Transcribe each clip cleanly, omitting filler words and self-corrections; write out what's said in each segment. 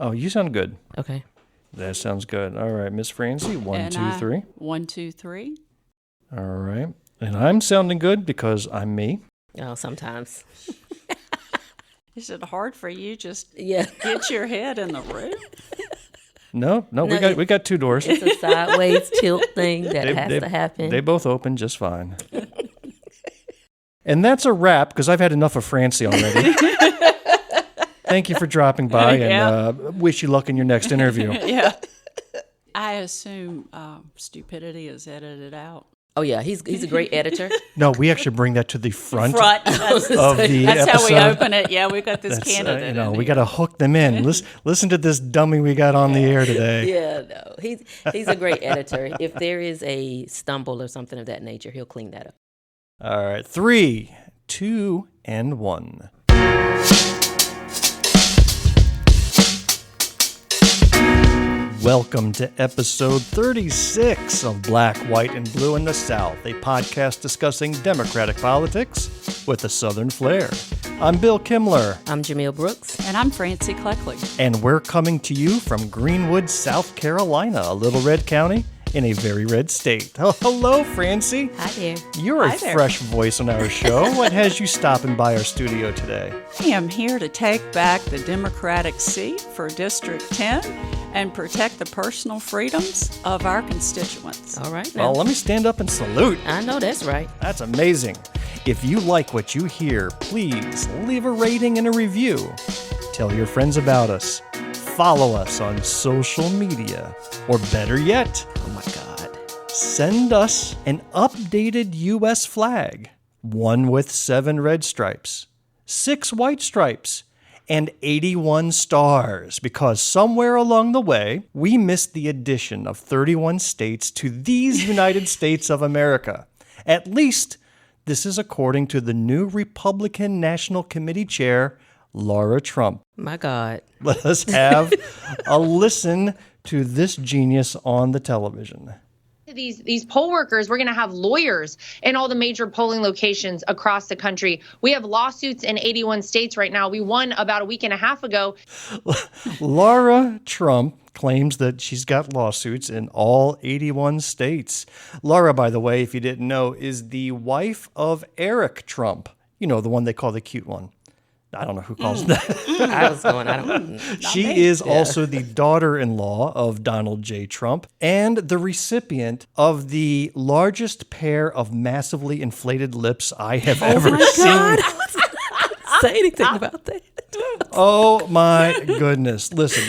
Oh, you sound good. Okay. That sounds good. All right, Miss Francie, 1, 2, 3. 1, 2, 3. All right. And I'm sounding good because I'm me. Oh, sometimes. Is it hard for you just Yeah. get your head in the room? No, we got 2 doors. It's a sideways tilt thing that has to happen. They both open just fine. And that's a wrap because I've had enough of Francie already. Thank you for dropping by and wish you luck in your next interview. Yeah. I assume stupidity is edited out. Oh, yeah. He's a great editor. No, we actually bring that to the front That's of the how episode. we open it. Yeah, we've got this candidate. We got to hook them in. Listen to this dummy we got on the air today. Yeah, no. He's a great editor. If there is a stumble or something of that nature, he'll clean that up. All right. 3, 2, and 1. Welcome to episode 36 of Black, White, and Blue in the South, a podcast discussing Democratic politics with a Southern flair. I'm Bill Kimler. I'm Jamil Brooks. And I'm Francie Kleckley. And we're coming to you from Greenwood, South Carolina, a little red county in a very red state. Oh, hello, Francie. Hi there. You're a fresh voice on our show. What has you stopping by our studio today? I am here to take back the Democratic seat for District 10 and protect the personal freedoms of our constituents. All right. Well, let me stand up and salute. I know that's right. That's amazing. If you like what you hear, please leave a rating and a review. Tell your friends about us. Follow us on social media. Or better yet, Oh, my God. send us an updated U.S. flag. One with 7 red stripes, 6 white stripes, and 81 stars, because somewhere along the way, we missed the addition of 31 states to these United States of America. At least, this is according to the new Republican National Committee Chair, Laura Trump. My God. Let us have a listen to this genius on the television. These poll workers, we're going to have lawyers in all the major polling locations across the country. We have lawsuits in 81 states right now. We won about a week and a half ago. Laura Trump claims that she's got lawsuits in all 81 states. Laura, by the way, if you didn't know, is the wife of Eric Trump. You know, the one they call the cute one. I don't know who calls that. She is also the daughter-in-law of Donald J. Trump and the recipient of the largest pair of massively inflated lips I have ever seen. God. I wasn't say anything about that. Oh, my goodness. Listen,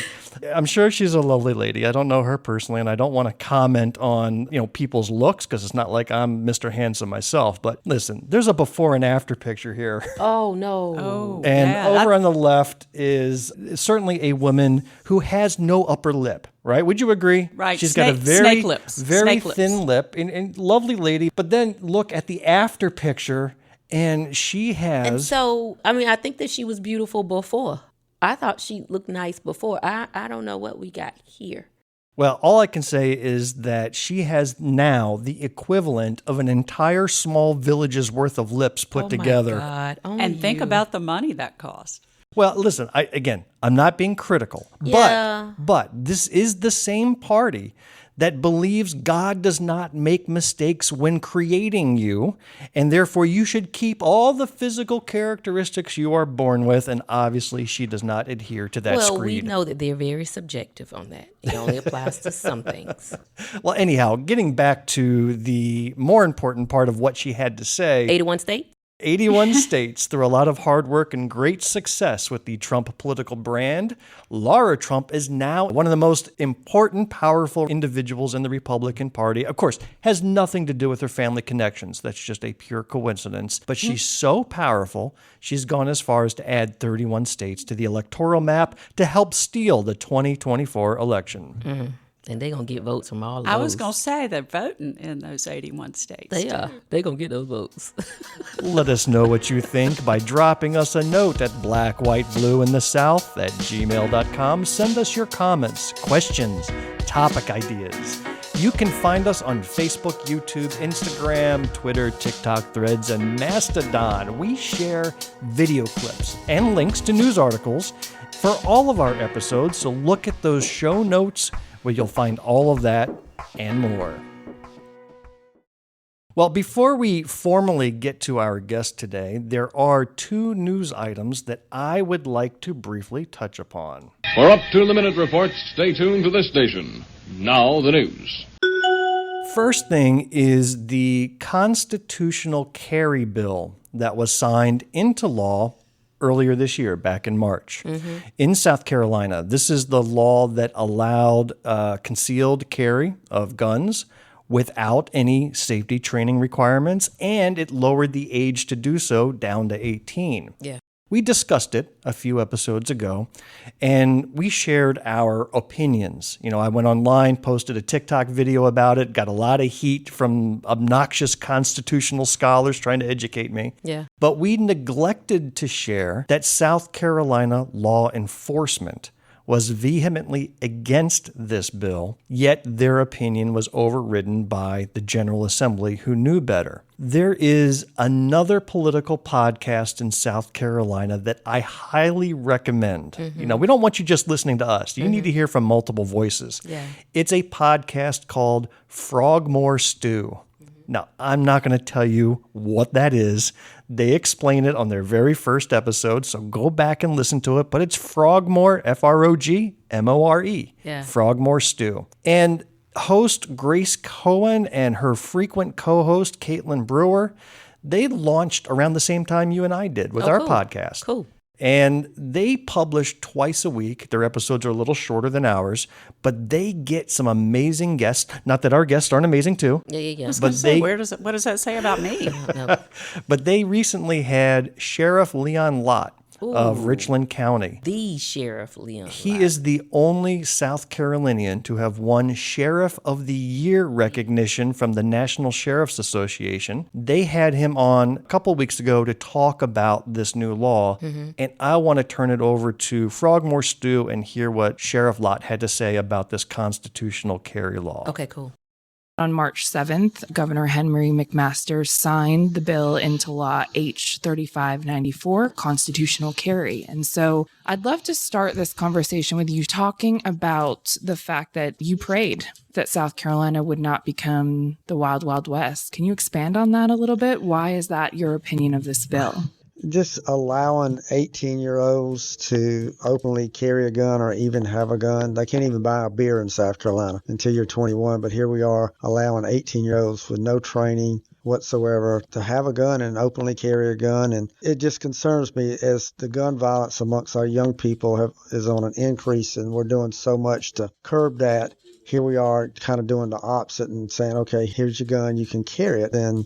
I'm sure she's a lovely lady. I don't know her personally, and I don't want to comment on, people's looks because it's not like I'm Mr. Handsome myself. But listen, there's a before and after picture here. Oh, no. Oh, And yeah, over on the left is certainly a woman who has no upper lip, right? Would you agree? Right. She's got a Snake lips. very Snake thin lips. lip and lovely lady. But then look at the after picture, and she has... And so, I think that she was beautiful before. I thought she looked nice before. I don't know what we got here. Well, all I can say is that she has now the equivalent of an entire small village's worth of lips put together. Oh, my God. Only And think you. about the money that cost. Well, listen, I'm not being critical, Yeah. but this is the same party that believes God does not make mistakes when creating you, and therefore you should keep all the physical characteristics you are born with, and obviously she does not adhere to that Well, screed. we know that they're very subjective on that. It only applies to some things. Well, anyhow, getting back to the more important part of what she had to say. 81 states? 81 states, through a lot of hard work and great success with the Trump political brand, Laura Trump is now one of the most important, powerful individuals in the Republican Party. Of course, has nothing to do with her family connections. That's just a pure coincidence. But she's so powerful, she's gone as far as to add 31 states to the electoral map to help steal the 2024 election. Mm-hmm. And they're going to get votes from all of those. I was going to say they're voting in those 81 states. They are. They're going to get those votes. Let us know what you think by dropping us a note at blackwhiteblueinthesouth@gmail.com. Send us your comments, questions, topic ideas. You can find us on Facebook, YouTube, Instagram, Twitter, TikTok, Threads, and Mastodon. We share video clips and links to news articles for all of our episodes, so look at those show notes where you'll find all of that and more. Well, before we formally get to our guest today, there are two news items that I would like to briefly touch upon. For up-to-the-minute reports, stay tuned to this station. Now the news. First thing is the constitutional carry bill that was signed into law earlier this year, back in March. In South Carolina, this is the law that allowed concealed carry of guns without any safety training requirements, and it lowered the age to do so down to 18. Yeah. We discussed it a few episodes ago, and we shared our opinions. You know, I went online, posted a TikTok video about it, got a lot of heat from obnoxious constitutional scholars trying to educate me. Yeah. But we neglected to share that South Carolina law enforcement was vehemently against this bill, yet their opinion was overridden by the General Assembly, who knew better. There is another political podcast in South Carolina that I highly recommend. You know, we don't want you just listening to us. You need to hear from multiple voices. Yeah. It's a podcast called Frogmore Stew. Now, I'm not going to tell you what that is. They explain it on their very first episode, so go back and listen to it. But it's Frogmore, Frogmore. Yeah. Frogmore Stew. And host Grace Cohen and her frequent co-host Caitlin Brewer, they launched around the same time you and I did with our cool. podcast. Cool. And they publish twice a week. Their episodes are a little shorter than ours, but they get some amazing guests. Not that our guests aren't amazing too. Yeah. But What does that say about me? No. But they recently had Sheriff Leon Lott of Richland County. The Sheriff Leon. He is the only South Carolinian to have won Sheriff of the Year recognition from the National Sheriff's Association. They had him on a couple weeks ago to talk about this new law, and I want to turn it over to Frogmore Stew and hear what Sheriff Lott had to say about this constitutional carry law. Okay, cool. On March 7th, Governor Henry McMaster signed the bill into law H 3594, constitutional carry. And so I'd love to start this conversation with you talking about the fact that you prayed that South Carolina would not become the Wild Wild West. Can you expand on that a little bit? Why is that your opinion of this bill? Just allowing 18-year-olds to openly carry a gun or even have a gun. They can't even buy a beer in South Carolina until you're 21. But here we are allowing 18-year-olds with no training whatsoever to have a gun and openly carry a gun. And it just concerns me as the gun violence amongst our young people is on an increase, and we're doing so much to curb that. Here we are kind of doing the opposite and saying, okay, here's your gun, you can carry it. Then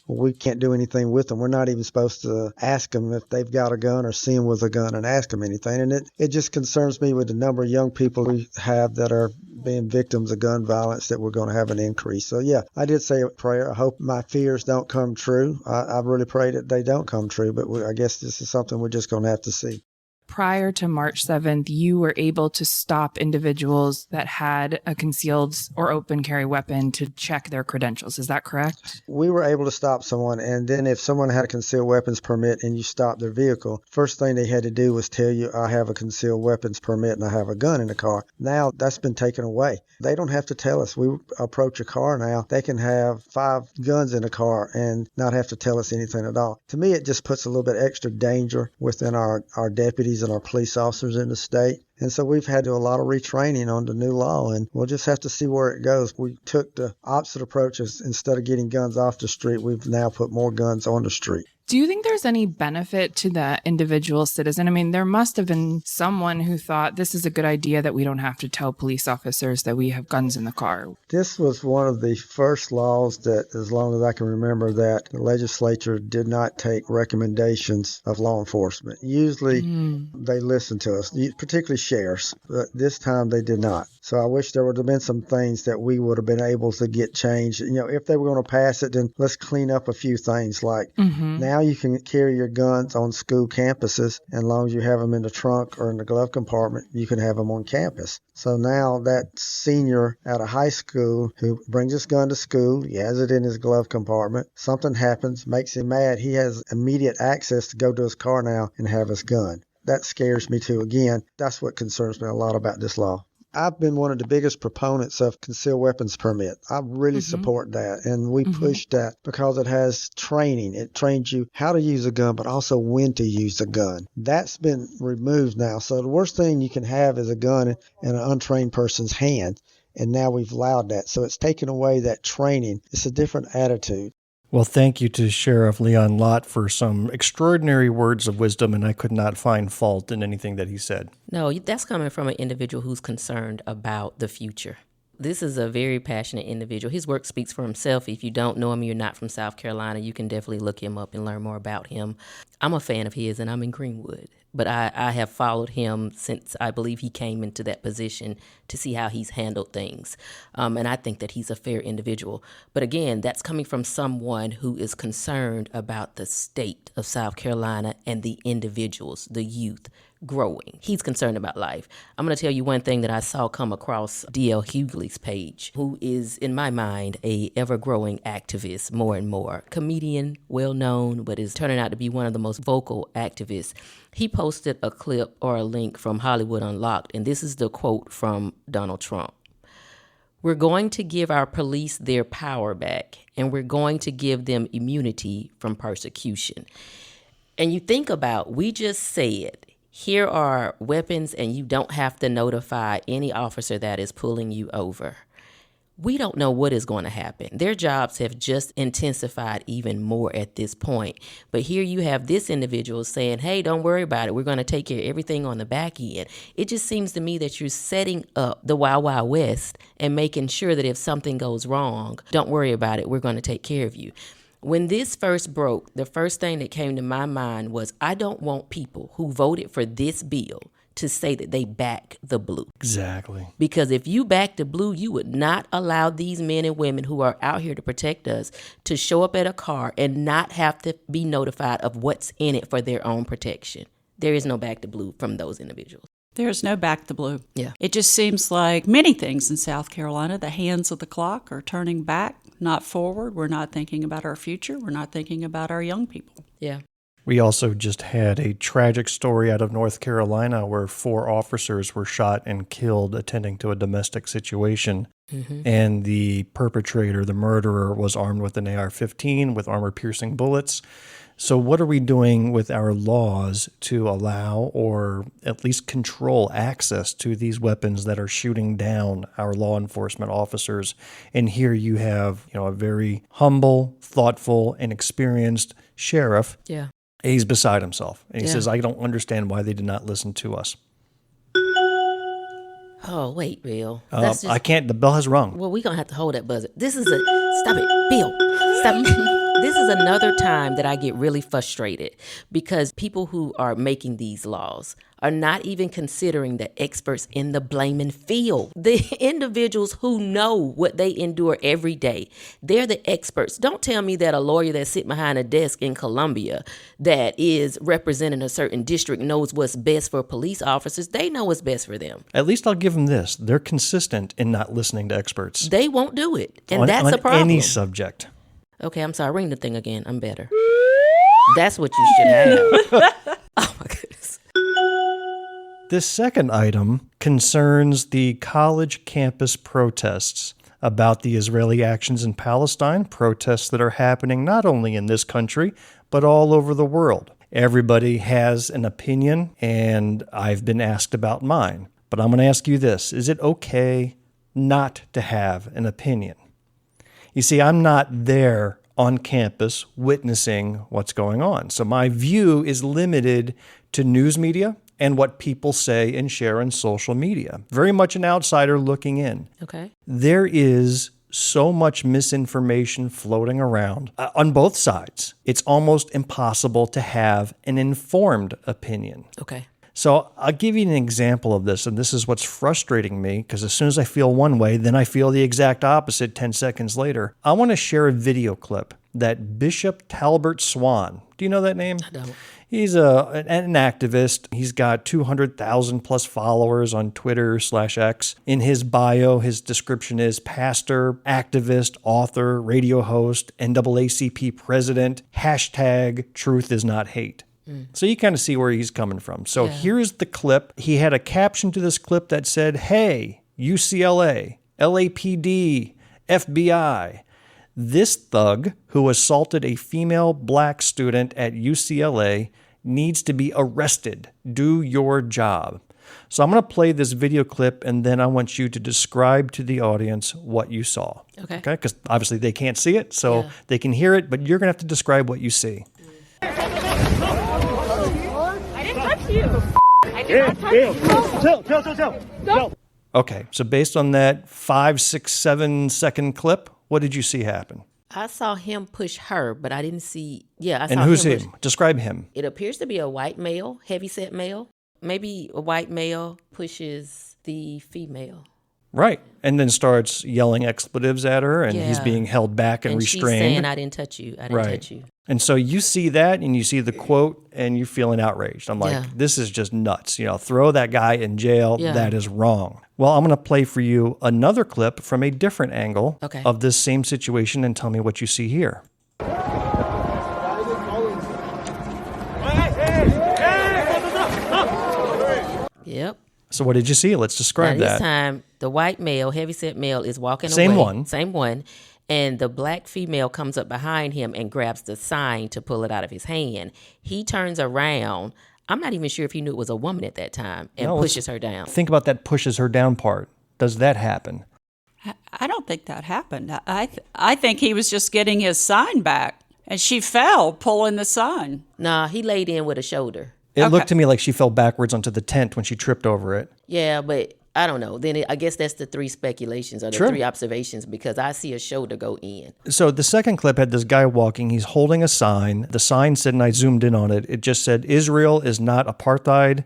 we can't do anything with them. We're not even supposed to ask them if they've got a gun or see them with a gun and ask them anything. And it just concerns me with the number of young people we have that are being victims of gun violence that we're going to have an increase. So, yeah, I did say a prayer. I hope my fears don't come true. I really pray that they don't come true, but I guess this is something we're just going to have to see. Prior to March 7th, you were able to stop individuals that had a concealed or open carry weapon to check their credentials. Is that correct? We were able to stop someone, and then if someone had a concealed weapons permit and you stopped their vehicle, first thing they had to do was tell you, I have a concealed weapons permit and I have a gun in the car. Now that's been taken away. They don't have to tell us. We approach a car now. They can have 5 guns in the car and not have to tell us anything at all. To me, it just puts a little bit extra danger within our deputies and our police officers in the state. And so we've had to do a lot of retraining on the new law, and we'll just have to see where it goes. We took the opposite approach. Instead of getting guns off the street, we've now put more guns on the street. Do you think there's any benefit to the individual citizen? I mean, there must have been someone who thought this is a good idea that we don't have to tell police officers that we have guns in the car. This was one of the first laws that, as long as I can remember, that the legislature did not take recommendations of law enforcement. Usually they listen to us, particularly sheriffs, but this time they did not. So I wish there would have been some things that we would have been able to get changed. You know, if they were going to pass it, then let's clean up a few things like now you can carry your guns on school campuses, and as long as you have them in the trunk or in the glove compartment, you can have them on campus. So now that senior at a high school who brings his gun to school, he has it in his glove compartment, something happens, makes him mad, he has immediate access to go to his car now and have his gun. That scares me too. Again, that's what concerns me a lot about this law. I've been one of the biggest proponents of concealed weapons permit. I really support that. And we push that because it has training. It trains you how to use a gun, but also when to use a gun. That's been removed now. So the worst thing you can have is a gun in an untrained person's hand. And now we've allowed that. So it's taken away that training. It's a different attitude. Well, thank you to Sheriff Leon Lott for some extraordinary words of wisdom, and I could not find fault in anything that he said. No, that's coming from an individual who's concerned about the future. This is a very passionate individual. His work speaks for himself. If you don't know him, you're not from South Carolina, you can definitely look him up and learn more about him. I'm a fan of his, and I'm in Greenwood. But I have followed him since I believe he came into that position to see how he's handled things. And I think that he's a fair individual. But again, that's coming from someone who is concerned about the state of South Carolina and the individuals, the youth, growing. He's concerned about life. I'm going to tell you one thing that I saw come across D.L. Hughley's page, who is, in my mind, a ever-growing activist more and more. Comedian, well-known, but is turning out to be one of the most vocal activists. He posted a clip or a link from Hollywood Unlocked, and this is the quote from Donald Trump. "We're going to give our police their power back, and we're going to give them immunity from persecution." And you think about, we just said, here are weapons and you don't have to notify any officer that is pulling you over. We don't know what is going to happen. Their jobs have just intensified even more at this point. But here you have this individual saying, hey, don't worry about it. We're going to take care of everything on the back end. It just seems to me that you're setting up the Wild Wild West and making sure that if something goes wrong, don't worry about it. We're going to take care of you. When this first broke, the first thing that came to my mind was, I don't want people who voted for this bill to say that they back the blue. Exactly. Because if you back the blue, you would not allow these men and women who are out here to protect us to show up at a car and not have to be notified of what's in it for their own protection. There is no back the blue from those individuals. There's no back the blue. Yeah. It just seems like many things in South Carolina, the hands of the clock are turning back, not forward. We're not thinking about our future. We're not thinking about our young people. Yeah. We also just had a tragic story out of North Carolina where 4 officers were shot and killed attending to a domestic situation. And the perpetrator, the murderer, was armed with an AR-15 with armor-piercing bullets. So what are we doing with our laws to allow or at least control access to these weapons that are shooting down our law enforcement officers? And here you have, a very humble, thoughtful, and experienced sheriff. Yeah. He's beside himself. And he Yeah. says, I don't understand why they did not listen to us. Oh, wait, Bill. I can't. The bell has rung. Well, we're going to have to hold that buzzer. Stop it, Bill. Stop. This is another time that I get really frustrated because people who are making these laws are not even considering the experts in the blaming field. The individuals who know what they endure every day. They're the experts. Don't tell me that a lawyer that's sitting behind a desk in Columbia that is representing a certain district knows what's best for police officers. They know what's best for them. At least I'll give them this. They're consistent in not listening to experts. They won't do it. And that's a problem. On any subject. Okay, I'm sorry. Ring the thing again. I'm better. That's what you should have. Oh, my goodness. This second item concerns the college campus protests about the Israeli actions in Palestine, protests that are happening not only in this country, but all over the world. Everybody has an opinion, and I've been asked about mine. But I'm going to ask you this. Is it okay not to have an opinion? You see, I'm not there on campus witnessing what's going on. So my view is limited to news media and what people say and share on social media. Very much an outsider looking in. Okay. There is so much misinformation floating around on both sides. It's almost impossible to have an informed opinion. Okay. So I'll give you an example of this, and this is what's frustrating me, because as soon as I feel one way, then I feel the exact opposite 10 seconds later. I want to share a video clip that Bishop Talbert Swan, do you know that name? I don't. He's an activist. He's got 200,000 plus followers on Twitter/X. In his bio, his description is pastor, activist, author, radio host, NAACP president, #truth is not hate. So you kind of see where he's coming from. So Yeah. here's the clip. He had a caption to this clip that said, "Hey, UCLA, LAPD, FBI. This thug who assaulted a female black student at UCLA needs to be arrested. Do your job." So I'm going to play this video clip, and then I want you to describe to the audience what you saw. Okay. Okay? Because obviously they can't see it, so Yeah. they can hear it, but you're going to have to describe what you see. I didn't touch you. I did not touch you. Chill. Okay, so based on that 5, 6, 7 second clip, what did you see happen? I saw him push her, but I didn't see. Yeah, I saw And who's him. him? Describe him. It appears to be a white male, heavyset male. Maybe a white male pushes the female. Right. And then starts yelling expletives at her, and he's Yeah. being held back and And she's restrained. saying, "I didn't touch you. I didn't Right. touch you." And so you see that, and you see the quote, and you're feeling outraged. I'm like, Yeah. this is just nuts. Throw that guy in jail. Yeah. That is wrong. Well, I'm going to play for you another clip from a different angle Okay. of this same situation, and tell me what you see here. Yep. So what did you see? Let's Now describe this that. time, the white male, heavyset male, is walking Same away. one. Same one. And the black female comes up behind him and grabs the sign to pull it out of his hand. He turns around. I'm not even sure if he knew it was a woman at that time, and No, let's pushes her down. Think about that pushes her down part. Does that happen? I don't think that happened. I think he was just getting his sign back, and she fell pulling the sign. Nah, he laid in with a shoulder. It looked to me like she fell backwards onto the tent when she tripped over it. Yeah, but I don't know. Then I guess that's the three speculations or the Sure. three observations, because I see a shoulder go in. So the second clip had this guy walking. He's holding a sign. The sign said, and I zoomed in on it, it just said, "Israel is not apartheid,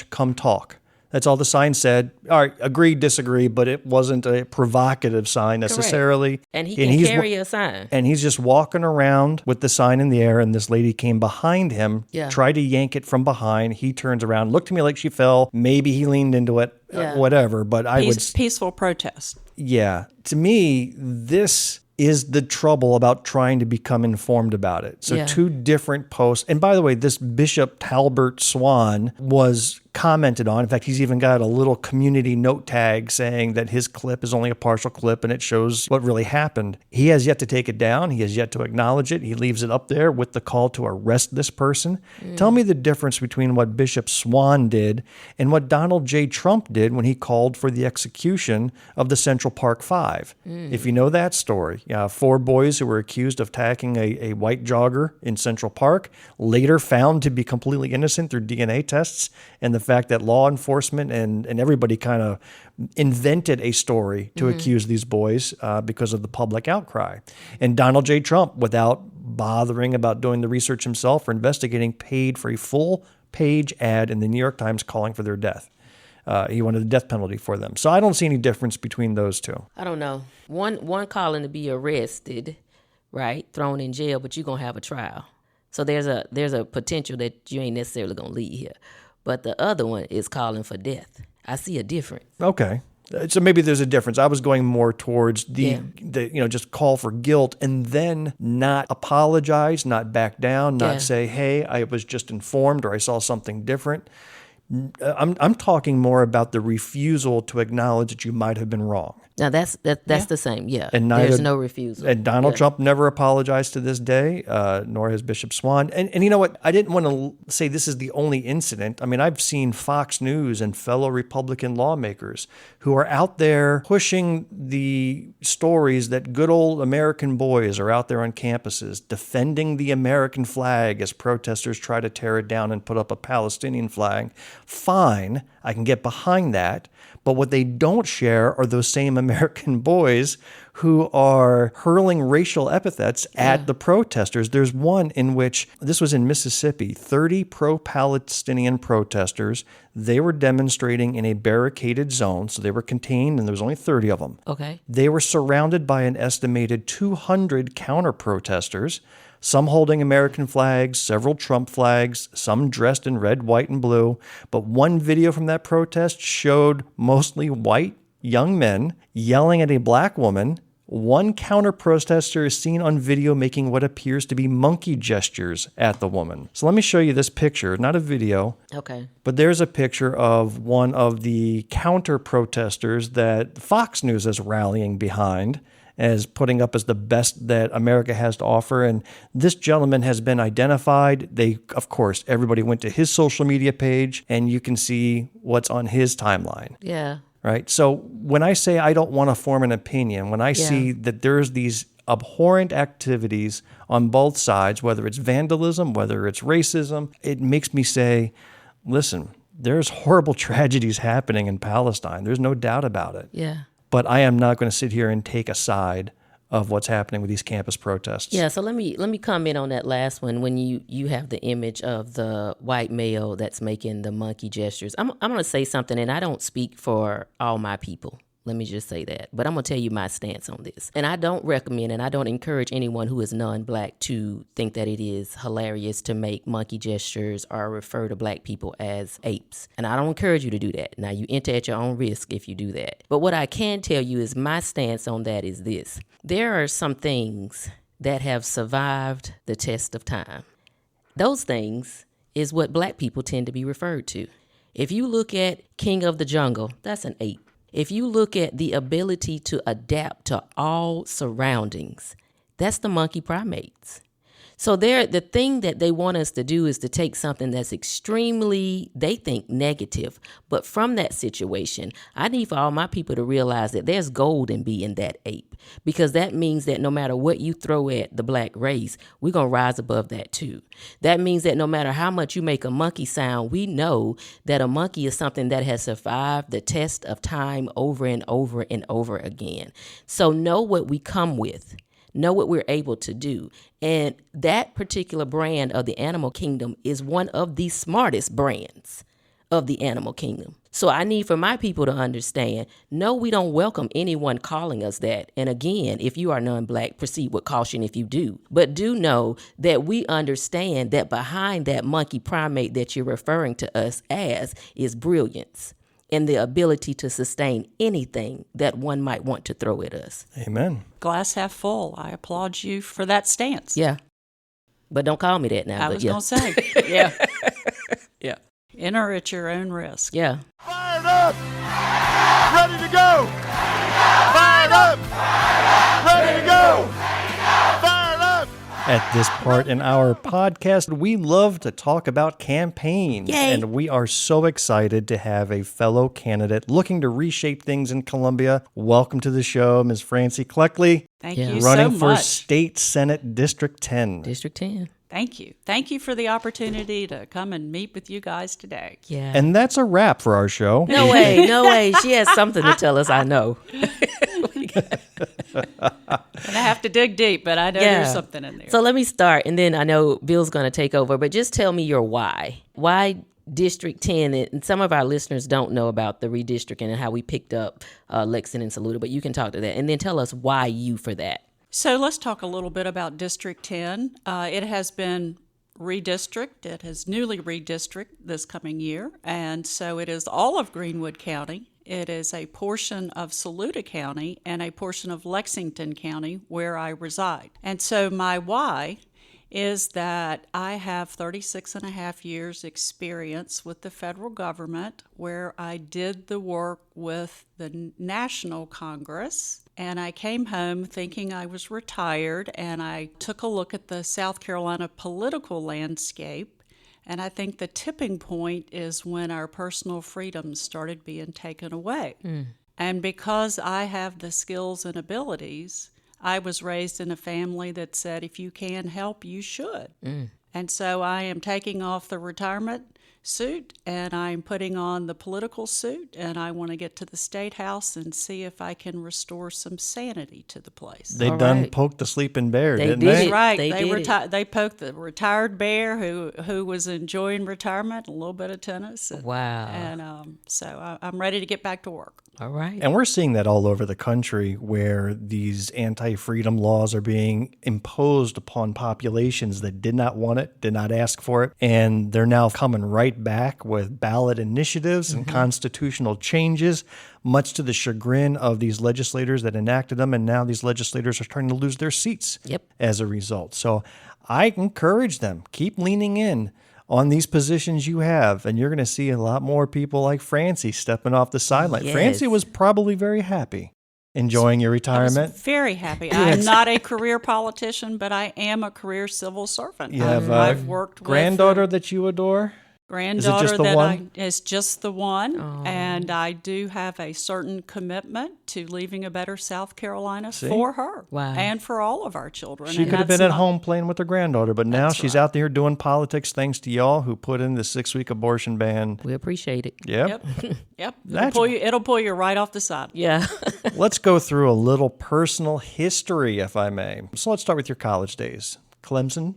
come talk." That's all the sign said. All right, agree, disagree, but it wasn't a provocative sign necessarily. And he can he's carry a sign. And he's just walking around with the sign in the air, and this lady came behind him, Yeah. tried to yank it from behind. He turns around, looked to me like she fell. Maybe he leaned into it, Yeah. whatever. But I would, Peaceful protest. yeah. To me, this is the trouble about trying to become informed about it. So Yeah. two different posts. And by the way, this Bishop Talbert Swan was commented on. In fact, he's even got a little community note tag saying that his clip is only a partial clip and it shows what really happened. He has yet to take it down. He has yet to acknowledge it. He leaves it up there with the call to arrest this person. Tell me the difference between what Bishop Swan did and what Donald J. Trump did when he called for the execution of the Central Park Five. If you know that story, 4 boys who were accused of attacking a white jogger in Central Park, later found to be completely innocent through DNA tests, and the fact that law enforcement and everybody kind of invented a story to accuse these boys because of the public outcry. And Donald J. Trump, without bothering about doing the research himself or investigating, paid for a full-page ad in the New York Times calling for their death. He wanted the death penalty for them. So I don't see any difference between those two. I don't know. One calling to be arrested, right? Thrown in jail, but you're gonna have a trial. So there's a potential that you ain't necessarily gonna leave here. But the other one is calling for death. I see a difference. Okay. So maybe there's a difference. I was going more towards the just call for guilt and then not apologize, not back down, not Yeah. say, hey, I was just informed or I saw something different. I'm talking more about the refusal to acknowledge that you might have been wrong. Now that's the same. Yeah. And There's no refusal. And Donald Yeah. Trump never apologized to this day, nor has Bishop Swan. And you know what? I didn't want to say this is the only incident. I mean, I've seen Fox News and fellow Republican lawmakers who are out there pushing the stories that good old American boys are out there on campuses defending the American flag as protesters try to tear it down and put up a Palestinian flag. Fine, I can get behind that. But what they don't share are those same American boys who are hurling racial epithets at the protesters. There's one in which, this was in Mississippi, 30 pro-Palestinian protesters. They were demonstrating in a barricaded zone, so they were contained, and there was only 30 of them. Okay. They were surrounded by an estimated 200 counter-protesters, some holding American flags, several Trump flags, some dressed in red, white, and blue. But one video from that protest showed mostly white young men yelling at a black woman One counter-protester is seen on video making what appears to be monkey gestures at the woman. So let me show you this picture, not a video. Okay. But there's a picture of one of the counter-protesters that Fox News is rallying behind as putting up as the best that America has to offer. And this gentleman has been identified. Of course, everybody went to his social media page, and you can see what's on his timeline. Yeah. Right? So when I say I don't want to form an opinion, when I see that there's these abhorrent activities on both sides, whether it's vandalism, whether it's racism, it makes me say, listen, there's horrible tragedies happening in Palestine. There's no doubt about it. Yeah. But I am not going to sit here and take a side of what's happening with these campus protests. Yeah, so let me comment on that last one. When you have the image of the white male that's making the monkey gestures, I'm going to say something, and I don't speak for all my people. Let me just say that. But I'm going to tell you my stance on this. And I don't recommend and I don't encourage anyone who is non-black to think that it is hilarious to make monkey gestures or refer to black people as apes. And I don't encourage you to do that. Now, you enter at your own risk if you do that. But what I can tell you is my stance on that is this. There are some things that have survived the test of time. Those things is what black people tend to be referred to. If you look at King of the Jungle, that's an ape. If you look at the ability to adapt to all surroundings, that's the monkey primates. So the thing that they want us to do is to take something that's extremely, they think, negative. But from that situation, I need for all my people to realize that there's gold in being that ape. Because that means that no matter what you throw at the black race, we're going to rise above that too. That means that no matter how much you make a monkey sound, we know that a monkey is something that has survived the test of time over and over and over again. So know what we come with. Know what we're able to do. And that particular brand of the animal kingdom is one of the smartest brands of the animal kingdom. So I need for my people to understand, no, we don't welcome anyone calling us that. And again, if you are non-black, proceed with caution if you do. But do know that we understand that behind that monkey primate that you're referring to us as is brilliance and the ability to sustain anything that one might want to throw at us. Amen. Glass half full. I applaud you for that stance. Yeah. But don't call me that now. I was going to say. Yeah. Yeah. Enter at your own risk. Yeah. Fired up! Ready to go! Fired up! Ready to go! Fired up! At this part in our podcast, we love to talk about campaigns. Yay. And we are so excited to have a fellow candidate looking to reshape things in Columbia. Welcome to the show, Ms. Francie Kleckley. Thank you running so for much. State Senate District 10. District 10. Thank you. Thank you for the opportunity to come and meet with you guys today. Yeah. And that's a wrap for our show. No way. No way. She has something to tell us, I know. And I have to dig deep, but I know there's something in there. So let me start, and then I know Bill's going to take over, but just tell me your why. Why District 10? And some of our listeners don't know about the redistricting and how we picked up Lexington and Saluda, but you can talk to that. And then tell us why you for that. So let's talk a little bit about District 10. It has been redistricted. It has newly redistricted this coming year. And so it is all of Greenwood County. It is a portion of Saluda County and a portion of Lexington County where I reside. And so my why is that I have 36 and a half years experience with the federal government where I did the work with the National Congress. And I came home thinking I was retired, and I took a look at the South Carolina political landscape. And I think the tipping point is when our personal freedoms started being taken away. And because I have the skills and abilities, I was raised in a family that said, if you can help, you should. And so I am taking off the retirement suit and I'm putting on the political suit, and I want to get to the State House and see if I can restore some sanity to the place. They All done right. poked the sleeping bear, They didn't did they? it. Right. They did it. They poked the retired bear who was enjoying retirement, a little bit of tennis. Wow. And so I'm ready to get back to work. All right. And we're seeing that all over the country where these anti-freedom laws are being imposed upon populations that did not want it, did not ask for it. And they're now coming right back with ballot initiatives and constitutional changes, much to the chagrin of these legislators that enacted them. And now these legislators are starting to lose their seats as a result. So I encourage them, keep leaning in on these positions you have, and you're going to see a lot more people like Francie stepping off the sideline. Yes. Francie was probably very happy, enjoying your I retirement. was very happy. I'm not a career politician, but I am a career civil servant. You have I've worked granddaughter with that you adore? granddaughter just the that one? is just the one, and I do have a certain commitment to leaving a better South Carolina for her and for all of our children. She And could have been that's at home playing with her granddaughter, but now she's out there doing politics thanks to y'all who put in the 6-week abortion ban. We appreciate it. Yep. Yep. That's- It'll pull you right off the side. Yeah. Let's go through a little personal history, if I may. So let's start with your college days. Clemson?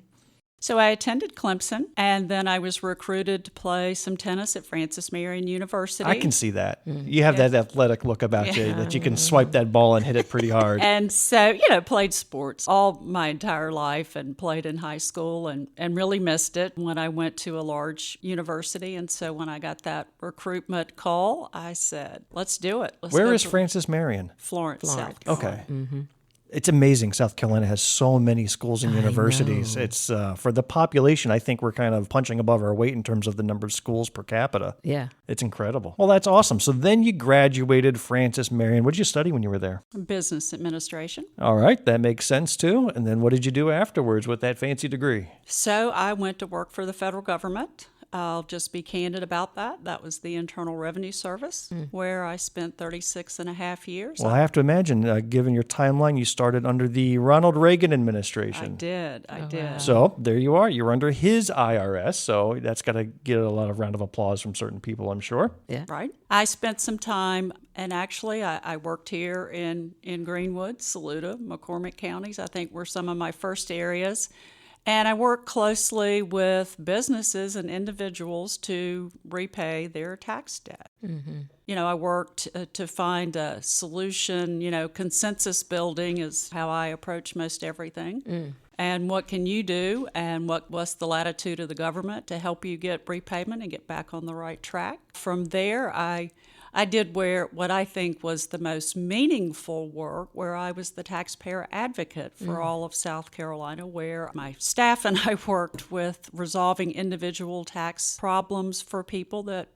So I attended Clemson, and then I was recruited to play some tennis at Francis Marion University. I can see that. You have that athletic look about you, that you can swipe that ball and hit it pretty hard. And so, played sports all my entire life and played in high school and really missed it when I went to a large university. And so when I got that recruitment call, I said, let's do it. Where is Francis Marion? Florence, South Carolina. Okay. It's amazing. South Carolina has so many schools and universities. It's for the population, I think we're kind of punching above our weight in terms of the number of schools per capita. Yeah. It's incredible. Well, that's awesome. So then you graduated Francis Marion. What did you study when you were there? Business administration. All right. That makes sense too. And then what did you do afterwards with that fancy degree? So I went to work for the federal government. I'll just be candid about that. That was the Internal Revenue Service, where I spent 36 and a half years. Well, I have to imagine, given your timeline, you started under the Ronald Reagan administration. I did. So there you are. You're under his IRS. So that's got to get a lot of round of applause from certain people, I'm sure. Yeah. Right. I spent some time, and actually I worked here in Greenwood, Saluda, McCormick counties, I think were some of my first areas. And I work closely with businesses and individuals to repay their tax debt. I worked to find a solution. Consensus building is how I approach most everything. And what can you do, and what's the latitude of the government to help you get repayment and get back on the right track? From there, I did what I think was the most meaningful work, where I was the taxpayer advocate for all of South Carolina, where my staff and I worked with resolving individual tax problems for people that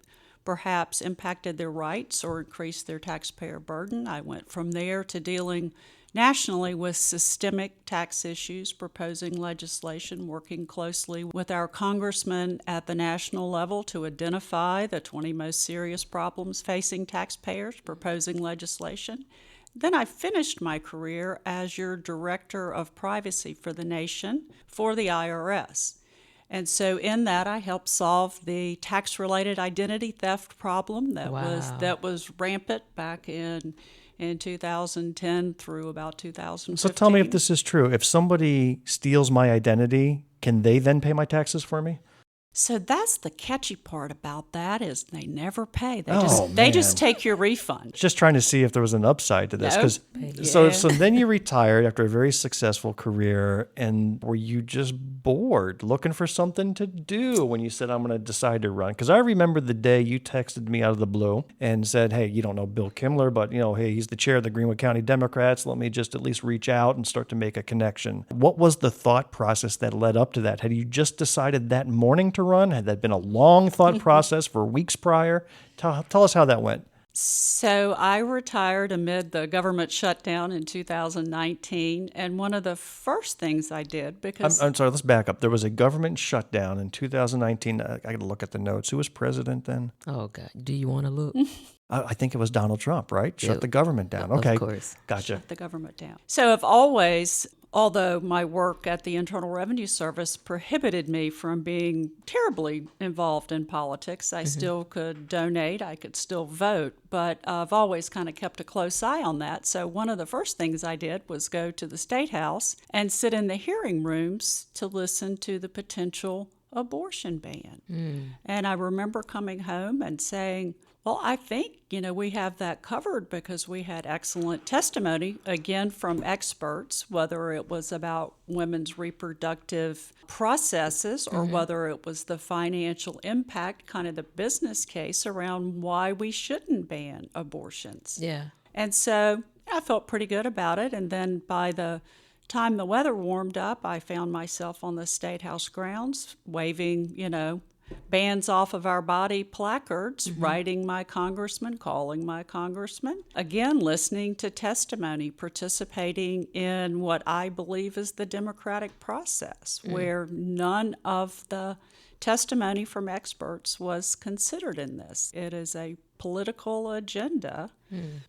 perhaps impacted their rights or increased their taxpayer burden. I went from there to dealing nationally with systemic tax issues, proposing legislation, working closely with our congressmen at the national level to identify the 20 most serious problems facing taxpayers, proposing legislation. Then I finished my career as your Director of Privacy for the nation for the IRS. And so in that, I helped solve the tax-related identity theft problem that was rampant back in 2010 through about 2015. So tell me if this is true. If somebody steals my identity, can they then pay my taxes for me? So that's the catchy part about that is they never pay. Oh, They just take your refund. Just trying to see if there was an upside to this. Nope. So then you retired after a very successful career, and were you just bored, looking for something to do when you said, I'm going to decide to run? Because I remember the day you texted me out of the blue and said, hey, you don't know Bill Kimler, but hey, he's the chair of the Greenwood County Democrats. Let me just at least reach out and start to make a connection. What was the thought process that led up to that? Had you just decided that morning to run? Had that been a long thought process for weeks prior? Tell us how that went. So I retired amid the government shutdown in 2019, and one of the first things I did, because... I'm sorry, let's back up. There was a government shutdown in 2019. I got to look at the notes. Who was president then? Oh, God. Do you want to look? I think it was Donald Trump, right? Shut the government down. Okay. Of course. Gotcha. Shut the government down. So I've always... Although my work at the Internal Revenue Service prohibited me from being terribly involved in politics, I still could donate, I could still vote, but I've always kind of kept a close eye on that. So one of the first things I did was go to the State House and sit in the hearing rooms to listen to the potential abortion ban. And I remember coming home and saying, Well, I think, we have that covered because we had excellent testimony, again, from experts, whether it was about women's reproductive processes or whether it was the financial impact, kind of the business case around why we shouldn't ban abortions. Yeah. And so I felt pretty good about it. And then by the time the weather warmed up, I found myself on the State House grounds waving, bands off of our body placards, writing my congressman, calling my congressman, again, listening to testimony, participating in what I believe is the democratic process, where none of the testimony from experts was considered in this. It is a political agenda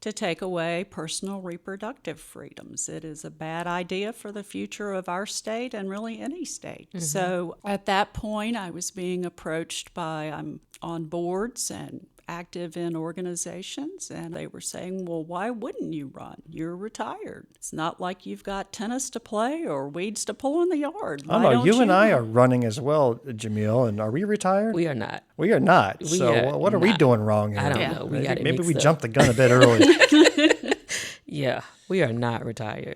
to take away personal reproductive freedoms. It is a bad idea for the future of our state and really any state. So at that point, I was being approached by, I'm on boards and active in organizations, and they were saying, well, why wouldn't you run? You're retired. It's not like you've got tennis to play or weeds to pull in the yard. Oh, no, you and I are running as well, Jamil, and are we retired? We are not. We are not. We So are what are we not. doing wrong here? I don't know. We got it Maybe mixed we up. jumped the gun a bit early. Yeah, we are not retired.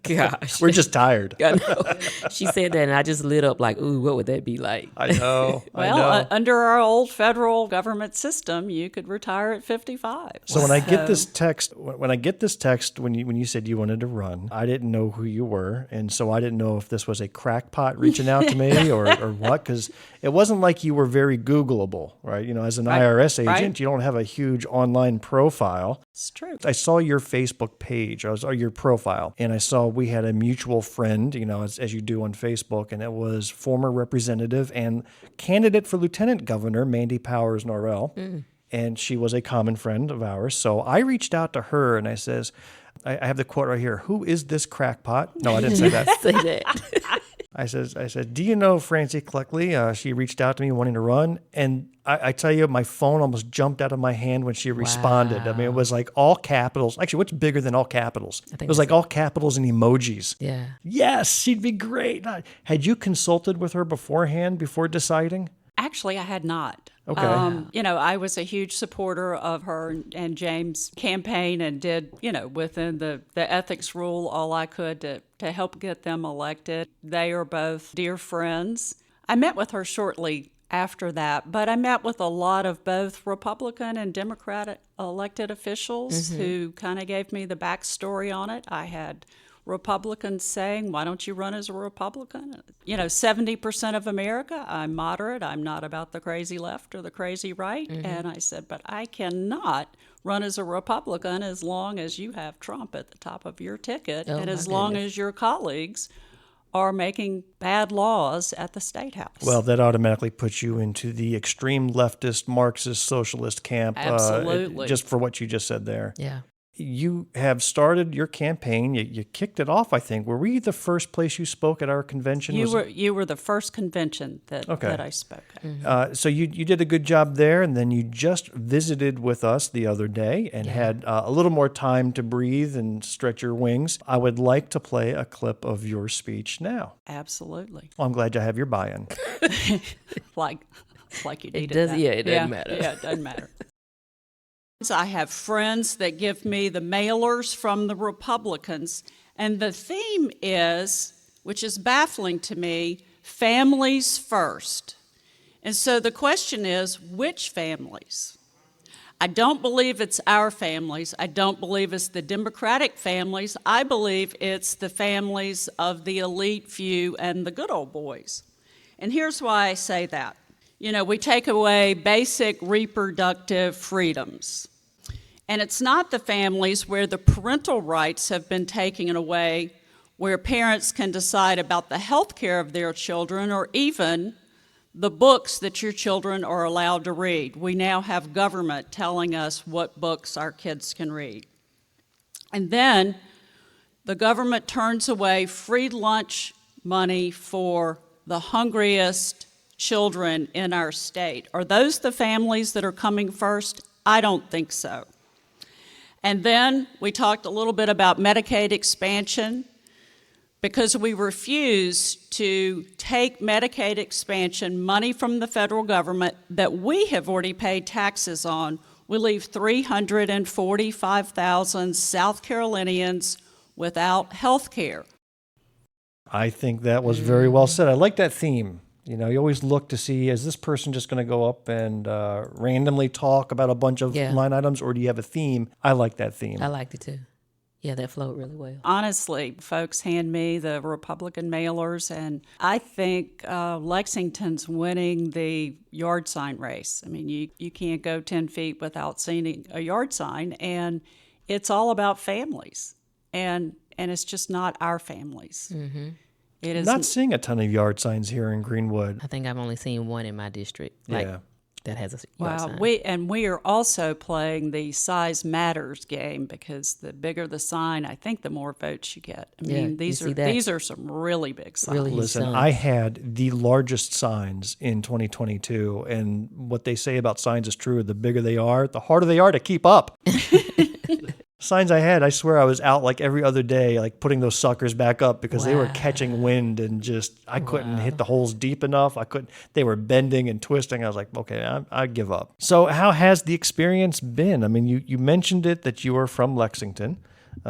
Gosh. We're just tired. I know. She said that, and I just lit up like, ooh, what would that be like? I know. Well, under our old federal government system, you could retire at 55. So when I get this text, when you said you wanted to run, I didn't know who you were, and so I didn't know if this was a crackpot reaching out to me or what, because it wasn't like you were very Googleable, right? As an IRS agent, you don't have a huge online profile. It's true. I saw your Facebook page, or your profile, and I saw we had a mutual friend, as you do on Facebook, and it was former representative and candidate for lieutenant governor, Mandy Powers Norrell. And she was a common friend of ours. So I reached out to her and I says, I have the quote right here, "Who is this crackpot?" No, I didn't say that. Say that. I said, "Do you know Francie Kleckley?" She reached out to me wanting to run. And I tell you, my phone almost jumped out of my hand when she responded. I mean, it was like all capitals. Actually, what's bigger than all capitals? It was like all capitals and emojis. Yeah. Yes, she'd be great. Had you consulted with her beforehand, before deciding? Actually, I had not. Okay. I was a huge supporter of her and James' campaign and did, within the ethics rule, all I could to help get them elected. They are both dear friends. I met with her shortly after that, but I met with a lot of both Republican and Democratic elected officials who kind of gave me the backstory on it. I had Republicans saying, why don't you run as a Republican? 70% of America, I'm moderate. I'm not about the crazy left or the crazy right. And I said, but I cannot run as a Republican as long as you have Trump at the top of your ticket and as long as your colleagues are making bad laws at the State House. Well, that automatically puts you into the extreme leftist, Marxist, socialist camp. Absolutely. Just for what you just said there. Yeah. You have started your campaign. You kicked it off, I think. Were we the first place you spoke at our convention? You were the first convention that I spoke at. So you did a good job there, and then you just visited with us the other day and had a little more time to breathe and stretch your wings. I would like to play a clip of your speech now. Absolutely. Well, I'm glad you have your buy-in. like you needed does, that. it doesn't matter. Yeah, it doesn't matter. I have friends that give me the mailers from the Republicans, and the theme is, which is baffling to me, families first. And so the question is, which families? I don't believe it's our families. I don't believe it's the Democratic families. I believe it's the families of the elite few and the good old boys. And here's why I say that. We take away basic reproductive freedoms. And it's not the families where the parental rights have been taken away, where parents can decide about the health care of their children or even the books that your children are allowed to read. We now have government telling us what books our kids can read. And then the government turns away free lunch money for the hungriest children in our state. Are those the families that are coming first? I don't think so. And then we talked a little bit about Medicaid expansion because we refuse to take Medicaid expansion money from the federal government that we have already paid taxes on. We leave 345,000 South Carolinians without health care. I think that was very well said. I like that theme. You know, you always look to see, is this person just going to go up and randomly talk about a bunch of line items, or do you have a theme? I like that theme. I liked it too. Yeah, that flowed really well. Honestly, folks hand me the Republican mailers, and I think Lexington's winning the yard sign race. I mean, you can't go 10 feet without seeing a yard sign, and it's all about families, and it's just not our families. Mm-hmm. It is not seeing a ton of yard signs here in Greenwood. I think I've only seen one in my district. That has a yard sign. We are also playing the size matters game, because the bigger the sign, I think the more votes you get. I mean, these are some really big signs. Really Listen, I had the largest signs in 2022, and what they say about signs is true. The bigger they are, the harder they are to keep up. Signs I had, I swear I was out like every other day, like putting those suckers back up because they were catching wind and just, I couldn't hit the holes deep enough. They were bending and twisting. I was like, okay, I give up. So how has the experience been? I mean, you mentioned it that you are from Lexington,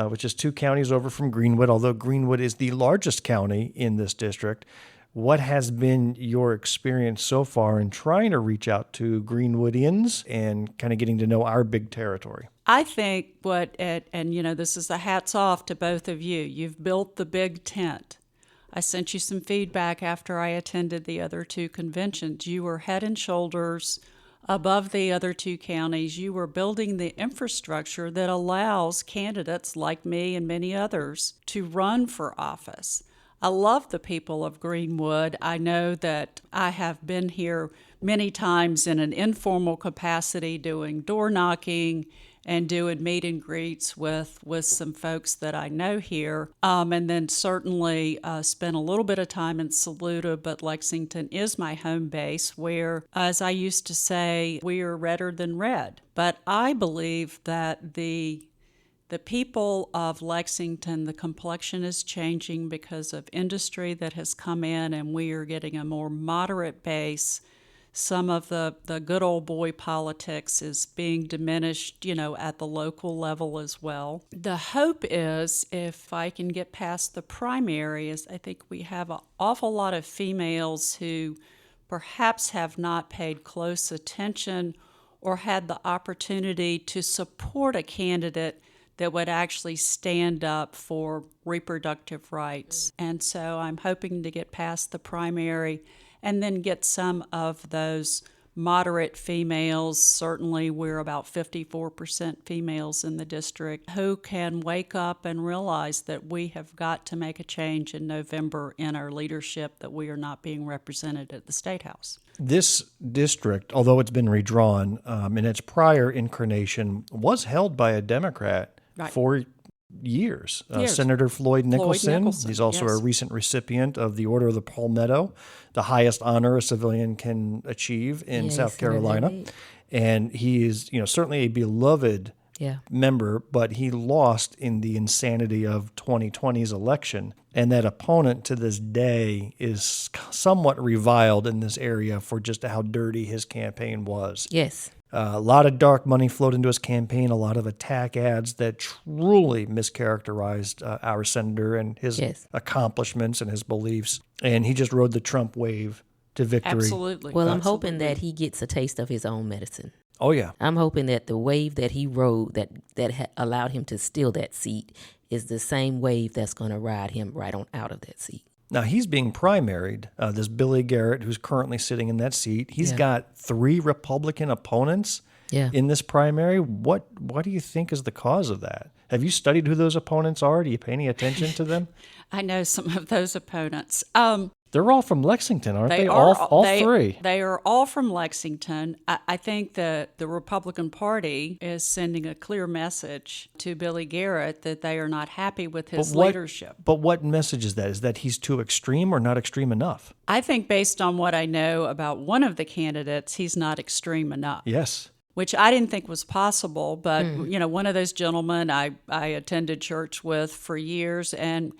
which is 2 counties over from Greenwood, although Greenwood is the largest county in this district. What has been your experience so far in trying to reach out to Greenwoodians and kind of getting to know our big territory? I think this is a hats off to both of you. You've built the big tent. I sent you some feedback after I attended the other 2 conventions. You were head and shoulders above the other 2 counties. You were building the infrastructure that allows candidates like me and many others to run for office. I love the people of Greenwood. I know that I have been here many times in an informal capacity doing door knocking and doing meet and greets with some folks that I know here. And then certainly spent a little bit of time in Saluda, but Lexington is my home base where, as I used to say, we are redder than red. But I believe that the people of Lexington, the complexion is changing because of industry that has come in, and we are getting a more moderate base. Some of the good old boy politics is being diminished, at the local level as well. The hope is, if I can get past the primary, is I think we have an awful lot of females who perhaps have not paid close attention or had the opportunity to support a candidate that would actually stand up for reproductive rights. And so I'm hoping to get past the primary and then get some of those moderate females. Certainly we're about 54% females in the district who can wake up and realize that we have got to make a change in November in our leadership, that we are not being represented at the State House. This district, although it's been redrawn, in its prior incarnation, was held by a Democrat for years. Senator Floyd Nicholson. He's also a recent recipient of the Order of the Palmetto, the highest honor a civilian can achieve in South Carolina. And he is, certainly a beloved member, but he lost in the insanity of 2020's election. And that opponent to this day is somewhat reviled in this area for just how dirty his campaign was. Yes. A lot of dark money flowed into his campaign, a lot of attack ads that truly mischaracterized our senator and his accomplishments and his beliefs. And he just rode the Trump wave to victory. Absolutely. Well, I'm hoping that he gets a taste of his own medicine. Oh, yeah. I'm hoping that the wave that he rode that allowed him to steal that seat is the same wave that's going to ride him right on out of that seat. Now, he's being primaried. This Billy Garrett, who's currently sitting in that seat, he's got 3 Republican opponents in this primary. What do you think is the cause of that? Have you studied who those opponents are? Do you pay any attention to them? I know some of those opponents. They're all from Lexington, aren't they? All 3. They are all from Lexington. I think that the Republican Party is sending a clear message to Billy Garrett that they are not happy with his leadership. But what message is that? Is that he's too extreme or not extreme enough? I think based on what I know about one of the candidates, he's not extreme enough. Yes. Which I didn't think was possible. But, one of those gentlemen I attended church with for years, and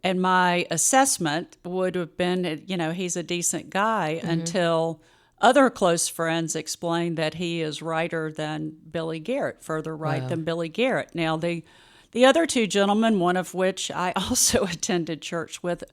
my assessment would have been, he's a decent guy until other close friends explain that he is righter than Billy Garrett, further right than Billy Garrett. Now, the other two gentlemen, one of which I also attended church with,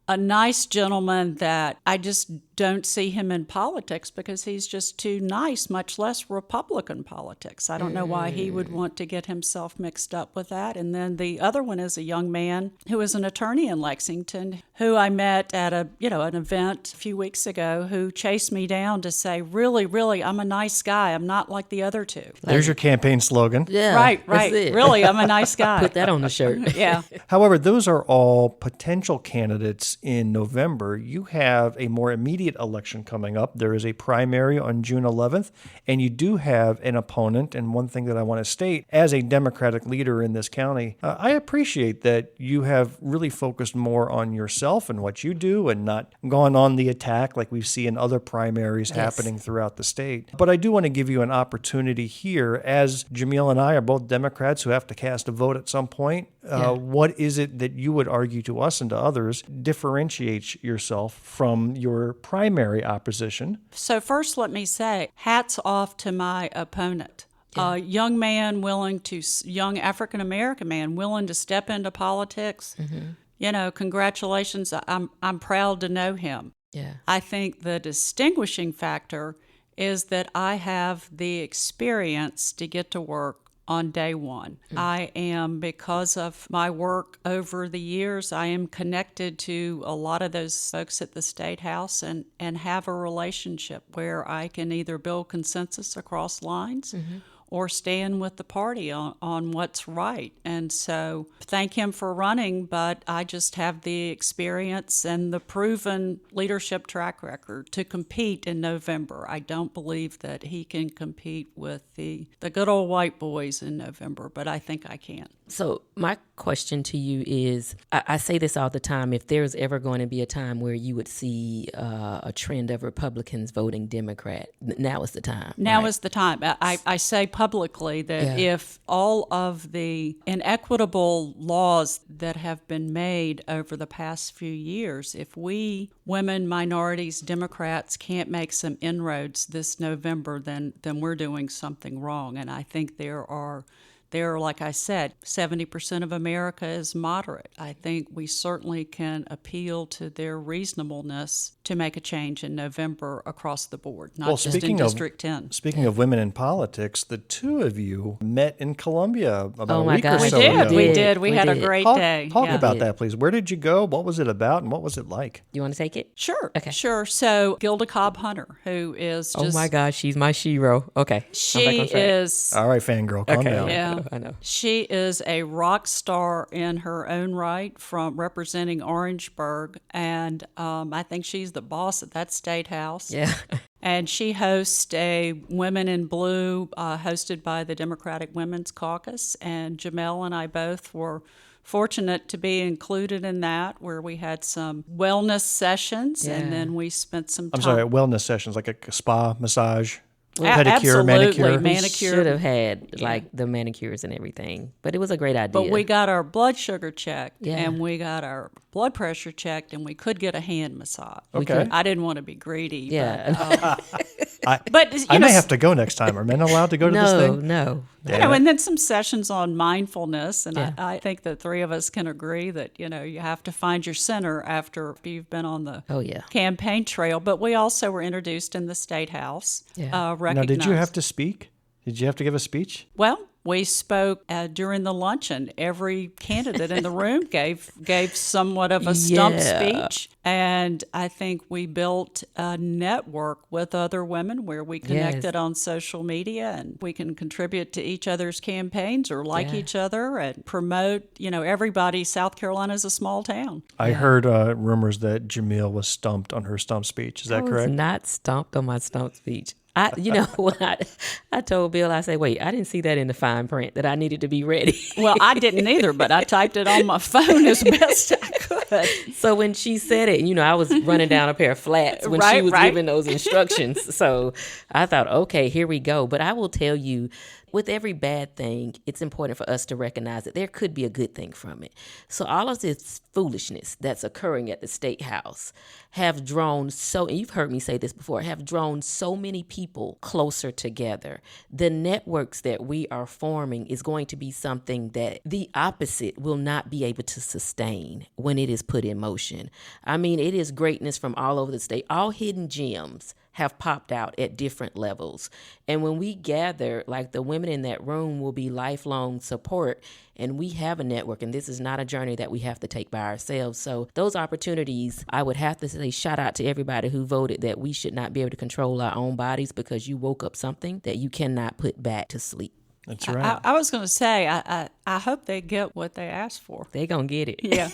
a nice gentleman that I just don't see him in politics because he's just too nice, much less Republican politics. I don't know why he would want to get himself mixed up with that. And then the other one is a young man who is an attorney in Lexington who I met at an event a few weeks ago who chased me down to say, really, really, I'm a nice guy. I'm not like the other two. There's your campaign slogan. Yeah, Right. that's it. Really, I'm a nice guy. Put that on the shirt. Yeah. However, those are all potential candidates in November. You have a more immediate election coming up. There is a primary on June 11th, and you do have an opponent. And one thing that I want to state, as a Democratic leader in this county, I appreciate that you have really focused more on yourself and what you do and not gone on the attack like we see in other primaries happening throughout the state. But I do want to give you an opportunity here, as Jamil and I are both Democrats who have to cast a vote at some point. What is it that you would argue to us and to others differentiates yourself from your primary opposition? So first, let me say, hats off to my opponent. A young African-American man willing to step into politics. Congratulations. I'm proud to know him. Yeah. I think the distinguishing factor is that I have the experience to get to work on day one. I am, because of my work over the years, I am connected to a lot of those folks at the State House and have a relationship where I can either build consensus across lines or stand with the party on what's right. And so thank him for running, but I just have the experience and the proven leadership track record to compete in November. I don't believe that he can compete with the good old white boys in November, but I think I can. So my question to you is, I say this all the time, if there's ever going to be a time where you would see a trend of Republicans voting Democrat, now is the time. Now is the time. I say publicly that if all of the inequitable laws that have been made over the past few years, if we, women, minorities, Democrats, can't make some inroads this November, then we're doing something wrong. And I think there are, like I said, 70% of America is moderate. I think we certainly can appeal to their reasonableness to make a change in November across the board, not just in District 10. Speaking of women in politics, the two of you met in Columbia about a week or so ago. ago. We did. We had a great day. Talk about that, please. Where did you go? What was it about? And what was it like? You want to take it? Sure. Okay. Sure. So Gilda Cobb Hunter, who is just... Oh my gosh, she's my shero. Okay. She is... All right, fangirl, calm down. Yeah. I know. She is a rock star in her own right, from representing Orangeburg, and I think she's the boss at that State House. Yeah. And she hosts a Women in Blue hosted by the Democratic Women's Caucus, and Jamel and I both were fortunate to be included in that, where we had some wellness sessions, and then we spent some time. I'm sorry, wellness sessions, like a spa, massage? Pedicure, absolutely. manicure. We should have had like the manicures and everything, but it was a great idea. But we got our blood sugar checked, and we got our blood pressure checked, and we could get a hand massage. Okay. I didn't want to be greedy. Yeah. But I may have to go next time. Are men allowed to go to this thing? No. And then some sessions on mindfulness, and I think the three of us can agree that you have to find your center after you've been on the campaign trail. But we also were introduced in the State House. Now, did you have to speak? Did you have to give a speech? Well, we spoke during the luncheon. Every candidate in the room gave somewhat of a stump speech. And I think we built a network with other women where we connected on social media, and we can contribute to each other's campaigns or like each other and promote, everybody. South Carolina is a small town. I heard rumors that Jamil was stumped on her stump speech. Is that correct? I was not stumped on my stump speech. When I told Bill, I said, wait, I didn't see that in the fine print that I needed to be ready. Well, I didn't either, but I typed it on my phone as best I could. So when she said it, I was running down a pair of flats when she was giving those instructions. So I thought, okay, here we go. But I will tell you, with every bad thing, it's important for us to recognize that there could be a good thing from it. So all of this foolishness that's occurring at the State House have drawn and you've heard me say this before, have drawn so many people closer together. The networks that we are forming is going to be something that the opposite will not be able to sustain when it is put in motion. I mean, it is greatness from all over the state. All hidden gems have popped out at different levels. And when we gather, like the women in that room will be lifelong support, and we have a network, and this is not a journey that we have to take by ourselves. So those opportunities, I would have to say shout out to everybody who voted that we should not be able to control our own bodies because you woke up something that you cannot put back to sleep. That's right. I was going to say, I hope they get what they asked for. They're going to get it. Yeah.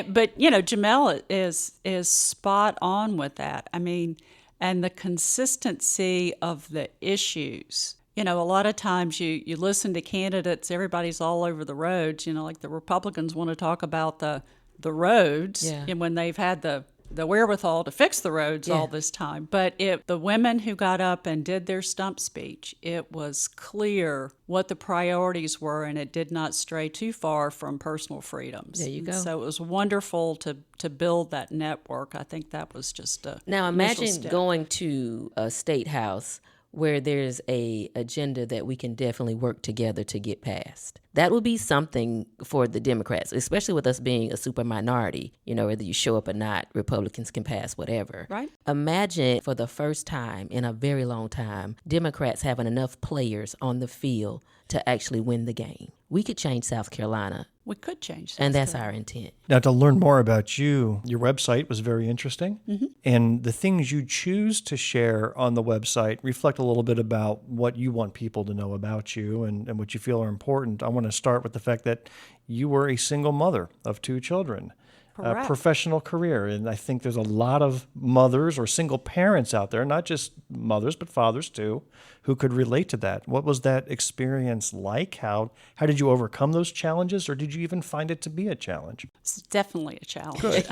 But, Jamel is spot on with that. I mean, and the consistency of the issues. A lot of times you listen to candidates, everybody's all over the roads, like the Republicans want to talk about the roads, and when they've had the wherewithal to fix the roads all this time. But the women who got up and did their stump speech, it was clear what the priorities were, and it did not stray too far from personal freedoms. There you go. So it was wonderful to build that network. I think that was just a Now imagine step. going to a state house where there's a agenda that we can definitely work together to get passed. That would be something for the Democrats, especially with us being a super minority. Whether you show up or not, Republicans can pass whatever. Right. Imagine for the first time in a very long time, Democrats having enough players on the field to actually win the game. We could change South Carolina. We could change that. And that's our intent. Now, to learn more about you, your website was very interesting. Mm-hmm. And the things you choose to share on the website reflect a little bit about what you want people to know about you and what you feel are important. I want to start with the fact that you were a single mother of 2 children. A professional career. And I think there's a lot of mothers or single parents out there, not just mothers, but fathers too, who could relate to that. What was that experience like? How did you overcome those challenges, or did you even find it to be a challenge? It's definitely a challenge. Good.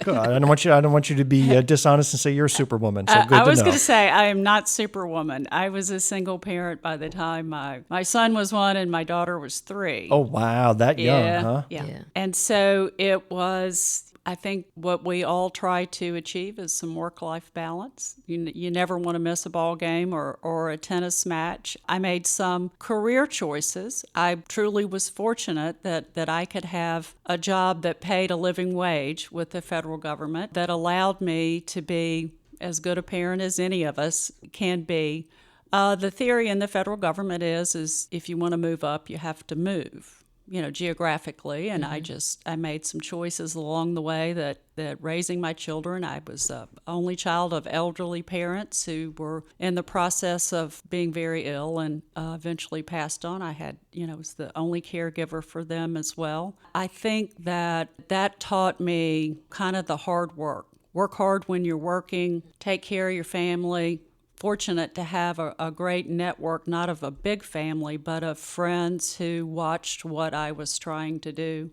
Good. I don't want you to be dishonest and say you're a superwoman. So good to know. I was going to say I am not superwoman. I was a single parent by the time my son was 1 and my daughter was 3. Oh, wow. That young, huh? Yeah. And so it was, I think what we all try to achieve is some work-life balance. You never want to miss a ball game or a tennis match. I made some career choices. I truly was fortunate that I could have a job that paid a living wage with the federal government that allowed me to be as good a parent as any of us can be. The theory in the federal government is if you want to move up, you have to move, geographically. And I made some choices along the way that raising my children, I was the only child of elderly parents who were in the process of being very ill and eventually passed on. I had, was the only caregiver for them as well. I think that taught me kind of the hard work. Work hard when you're working, take care of your family. Fortunate to have a great network, not of a big family, but of friends who watched what I was trying to do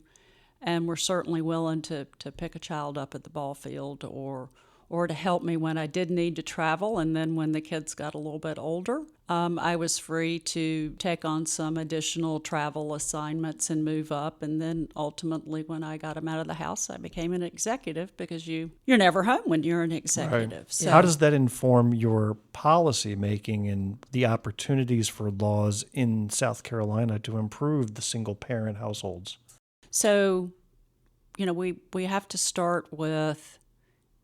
and were certainly willing to pick a child up at the ball field or to help me when I did need to travel. And then when the kids got a little bit older, I was free to take on some additional travel assignments and move up. And then ultimately, when I got them out of the house, I became an executive because you're never home when you're an executive. Right. So, how does that inform your policy making and the opportunities for laws in South Carolina to improve the single parent households? So, we have to start with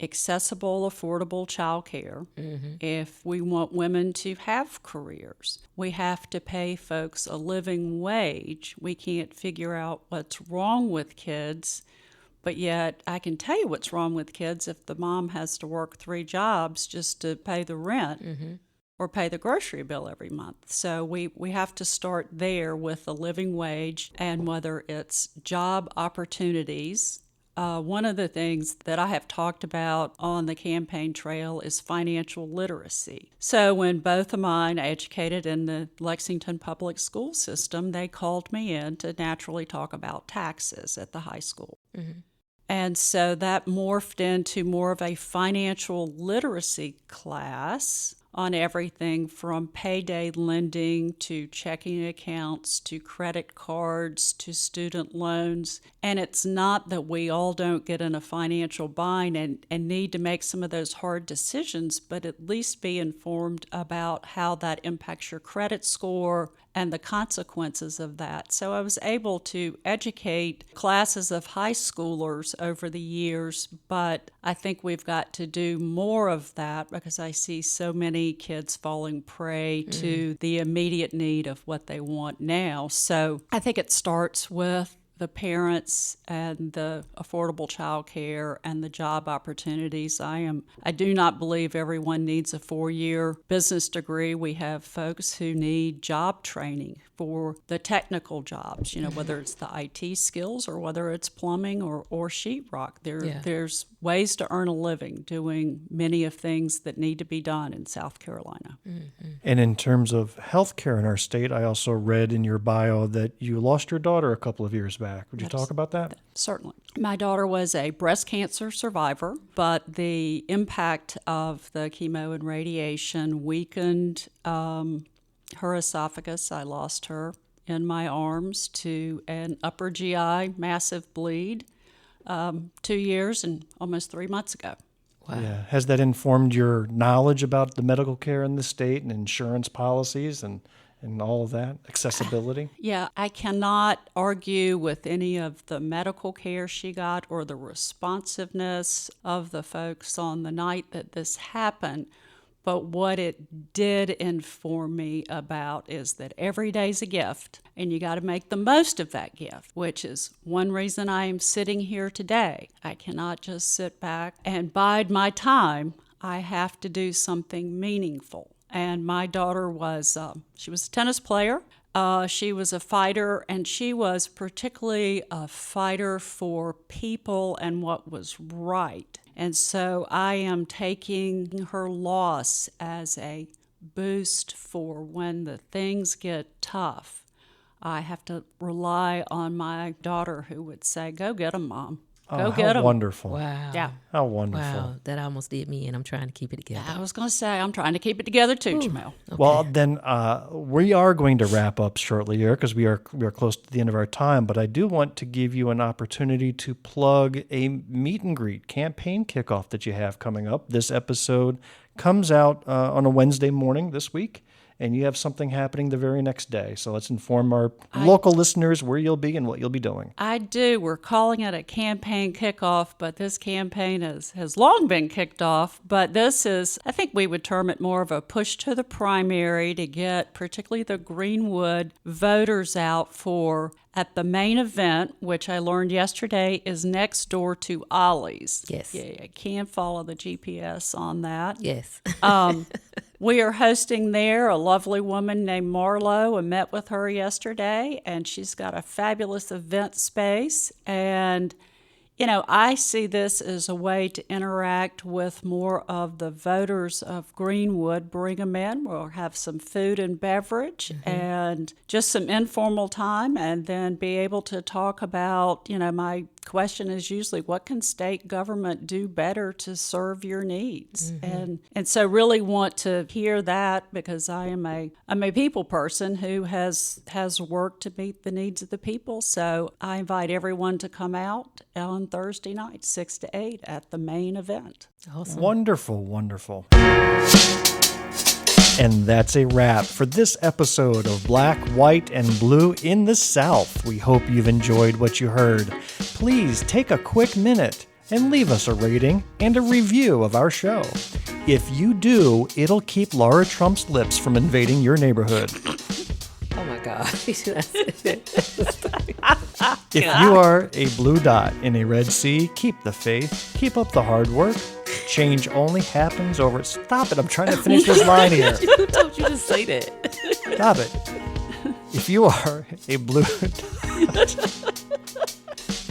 accessible, affordable child care. Mm-hmm. If we want women to have careers, we have to pay folks a living wage. We can't figure out what's wrong with kids, but yet I can tell you what's wrong with kids if the mom has to work 3 jobs just to pay the rent or pay the grocery bill every month. So we have to start there with a living wage, and whether it's job opportunities. One of the things that I have talked about on the campaign trail is financial literacy. So when both of mine educated in the Lexington public school system, they called me in to naturally talk about taxes at the high school. Mm-hmm. And so that morphed into more of a financial literacy class on everything from payday lending to checking accounts to credit cards to student loans. And it's not that we all don't get in a financial bind and need to make some of those hard decisions, but at least be informed about how that impacts your credit score and the consequences of that. So I was able to educate classes of high schoolers over the years, but I think we've got to do more of that because I see so many kids falling prey to the immediate need of what they want now. So I think it starts with the parents and the affordable child care and the job opportunities. I do not believe everyone needs a 4-year business degree. We have folks who need job training for the technical jobs, whether it's the IT skills or whether it's plumbing or sheetrock. There's ways to earn a living doing many of things that need to be done in South Carolina. Mm-hmm. And in terms of health care in our state, I also read in your bio that you lost your daughter a couple of years back. Would you talk about that? Certainly. My daughter was a breast cancer survivor, but the impact of the chemo and radiation weakened her esophagus. I lost her in my arms to an upper GI massive bleed 2 years and almost 3 months ago. Wow. Yeah. Has that informed your knowledge about the medical care in the state and insurance policies and all of that, accessibility? Yeah, I cannot argue with any of the medical care she got or the responsiveness of the folks on the night that this happened. But what it did inform me about is that every day's a gift, and you got to make the most of that gift, which is one reason I am sitting here today. I cannot just sit back and bide my time. I have to do something meaningful. And my daughter she was a tennis player. She was a fighter, and she was particularly a fighter for people and what was right. And so I am taking her loss as a boost for when the things get tough. I have to rely on my daughter who would say, "Go get them, Mom. Go get them." Wonderful. Wow. Yeah. How wonderful. Wow. That almost did me, and I'm trying to keep it together. I was going to say, I'm trying to keep it together too, Jamel. Okay. Well, then we are going to wrap up shortly here because we are close to the end of our time. But I do want to give you an opportunity to plug a meet and greet campaign kickoff that you have coming up. This episode comes out on a Wednesday morning this week, and you have something happening the very next day. So let's inform our local listeners where you'll be and what you'll be doing. I do. We're calling it a campaign kickoff, but this campaign has long been kicked off. But this is, I think we would term it more of a push to the primary to get particularly the Greenwood voters out for at the main event, which I learned yesterday is next door to Ollie's. Yes. Yeah, you can follow the GPS on that. Yes. We are hosting there a lovely woman named Marlo. I met with her yesterday, and she's got a fabulous event space. And, I see this as a way to interact with more of the voters of Greenwood, bring them in. We'll have some food and beverage and just some informal time, and then be able to talk about, my question is usually, what can state government do better to serve your needs? And so really want to hear that because I'm a people person who has worked to meet the needs of the people. So I invite everyone to come out on Thursday night, 6 to 8 at the main event. Awesome. Wonderful, wonderful. And that's a wrap for this episode of Black, White, and Blue in the South. We hope you've enjoyed what you heard. Please take a quick minute and leave us a rating and a review of our show. If you do, it'll keep Laura Trump's lips from invading your neighborhood. Oh my God. If you are a blue dot in a red sea, keep the faith, keep up the hard work. Change only happens over... Stop it, I'm trying to finish this line here. Who told you to say that? Stop it. If you are a blue dot...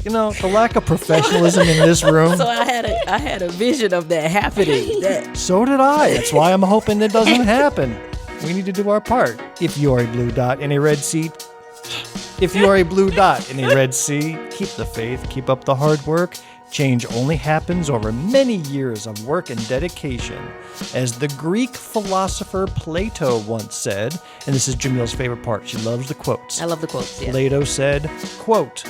the lack of professionalism in this room... So I had a vision of that happening. So did I. That's why I'm hoping it doesn't happen. We need to do our part. If you are a blue dot in a red sea... If you are a blue dot in a red sea, keep the faith, keep up the hard work. Change only happens over many years of work and dedication. As the Greek philosopher Plato once said, and this is Jamil's favorite part, she loves the quotes. I love the quotes, yeah. Plato said, quote,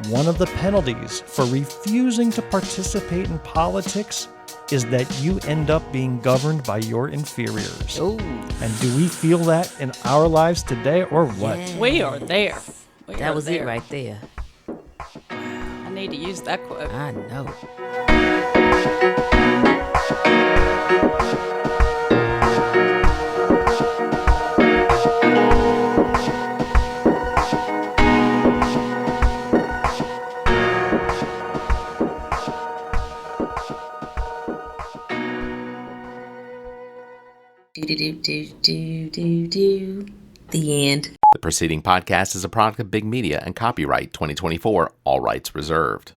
"One of the penalties for refusing to participate in politics is that you end up being governed by your inferiors." Ooh. And do we feel that in our lives today or what? Yeah. We are there. That was it right there. I need to use that quote. I know. The end. The preceding podcast is a product of Big Media and copyright 2024, all rights reserved.